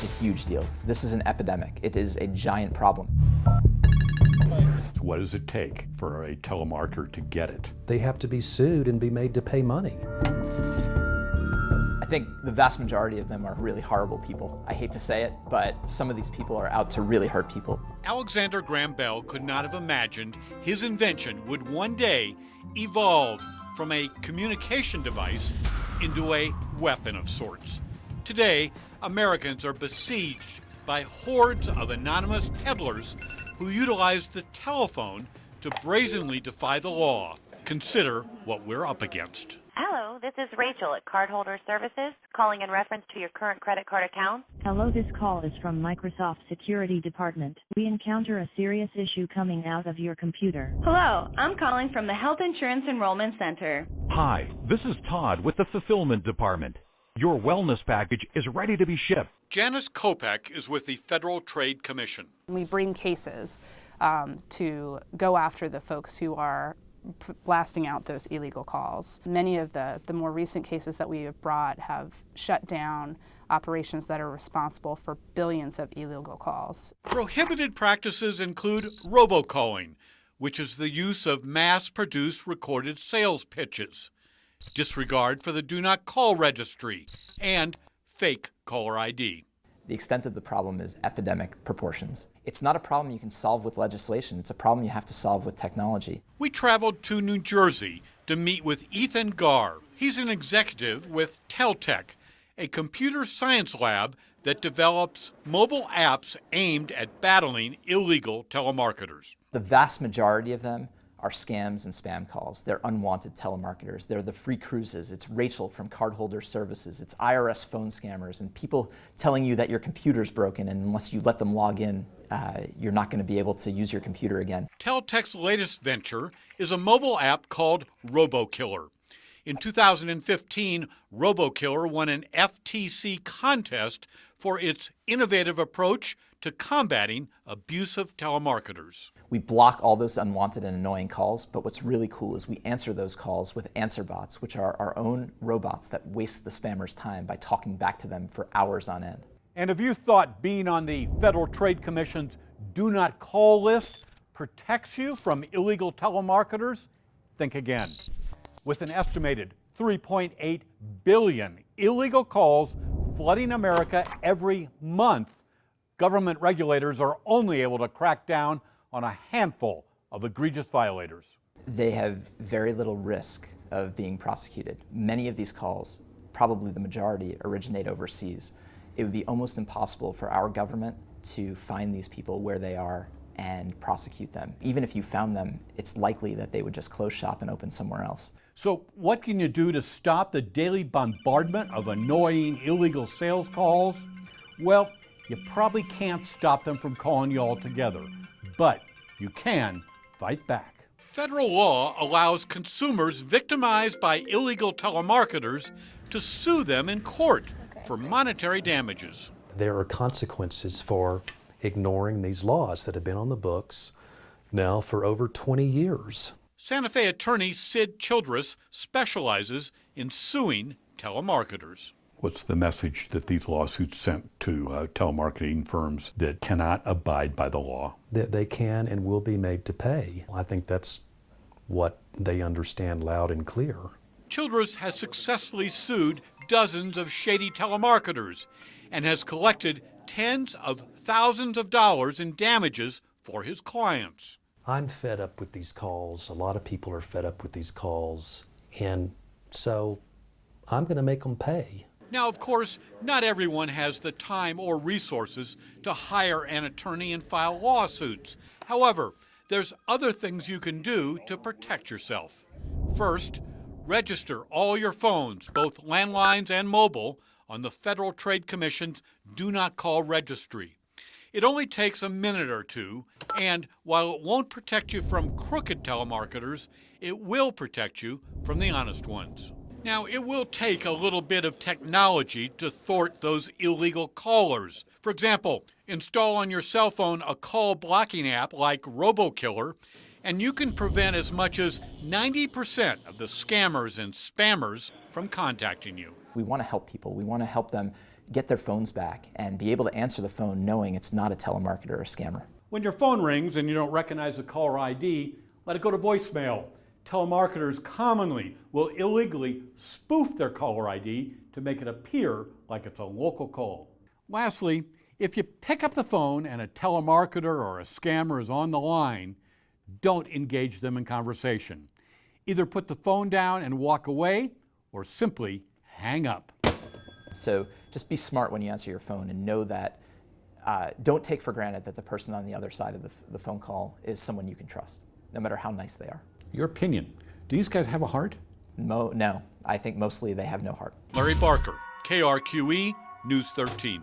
It's a huge deal. This is an epidemic. It is a giant problem. What does it take for a telemarketer to get it? They have to be sued and be made to pay money. I think the vast majority of them are really horrible people. I hate to say it, but some of these people are out to really hurt people. Alexander Graham Bell could not have imagined his invention would one day evolve from a communication device into a weapon of sorts. Today, Americans are besieged by hordes of anonymous peddlers who utilize the telephone to brazenly defy the law. Consider what we're up against. Hello, this is Rachel at Cardholder Services, calling in reference to your current credit card account. Hello, this call is from Microsoft Security Department. We encounter a serious issue coming out of your computer. Hello, I'm calling from the Health Insurance Enrollment Center. Hi, this is Todd with the Fulfillment Department. Your wellness package is ready to be shipped. Janice Kopek is with the Federal Trade Commission. We bring cases to go after the folks who are blasting out those illegal calls. Many of the more recent cases that we have brought have shut down operations that are responsible for billions of illegal calls. Prohibited practices include robocalling, which is the use of mass-produced recorded sales pitches, disregard for the Do Not Call registry, and fake caller ID. The extent of the problem is epidemic proportions. It's not a problem you can solve with legislation. It's a problem you have to solve with technology. We traveled to New Jersey to meet with Ethan Garr. He's an executive with Teltech, a computer science lab that develops mobile apps aimed at battling illegal telemarketers. The vast majority of them are scams and spam calls. They're unwanted telemarketers. They're the free cruises. It's Rachel from Cardholder Services. It's IRS phone scammers and people telling you that your computer's broken, and unless you let them log in, you're not going to be able to use your computer again. Teltech's latest venture is a mobile app called RoboKiller. In 2015, RoboKiller won an FTC contest for its innovative approach to combating abusive telemarketers. We block all those unwanted and annoying calls, but what's really cool is we answer those calls with answer bots, which are our own robots that waste the spammers' time by talking back to them for hours on end. And if you thought being on the Federal Trade Commission's Do Not Call list protects you from illegal telemarketers, think again. With an estimated 3.8 billion illegal calls flooding America every month, government regulators are only able to crack down on a handful of egregious violators. They have very little risk of being prosecuted. Many of these calls, probably the majority, originate overseas. It would be almost impossible for our government to find these people where they are and prosecute them. Even if you found them, it's likely that they would just close shop and open somewhere else. So what can you do to stop the daily bombardment of annoying illegal sales calls? Well, you probably can't stop them from calling you altogether, but you can fight back. Federal law allows consumers victimized by illegal telemarketers to sue them in court for monetary damages. There are consequences for ignoring these laws that have been on the books now for over 20 years. Santa Fe attorney Sid Childress specializes in suing telemarketers. What's the message that these lawsuits sent to telemarketing firms that cannot abide by the law? That they can and will be made to pay. I think that's what they understand loud and clear. Childress has successfully sued dozens of shady telemarketers and has collected tens of thousands of dollars in damages for his clients. I'm fed up with these calls. A lot of people are fed up with these calls. And so I'm going to make them pay. Now, of course, not everyone has the time or resources to hire an attorney and file lawsuits. However, there's other things you can do to protect yourself. First, register all your phones, both landlines and mobile, on the Federal Trade Commission's Do Not Call registry. It only takes a minute or two, and while it won't protect you from crooked telemarketers, it will protect you from the honest ones. Now, it will take a little bit of technology to thwart those illegal callers. For example, install on your cell phone a call blocking app like RoboKiller, and you can prevent as much as 90% of the scammers and spammers from contacting you. We want to help people. We want to help them get their phones back and be able to answer the phone knowing it's not a telemarketer or a scammer. When your phone rings and you don't recognize the caller ID, let it go to voicemail. Telemarketers commonly will illegally spoof their caller ID to make it appear like it's a local call. Lastly, if you pick up the phone and a telemarketer or a scammer is on the line, don't engage them in conversation. Either put the phone down and walk away, or simply hang up. So just be smart when you answer your phone and know that, don't take for granted that the person on the other side of the phone call is someone you can trust, no matter how nice they are. Your opinion, do these guys have a heart? No, I think mostly they have no heart. Larry Barker, KRQE, News 13.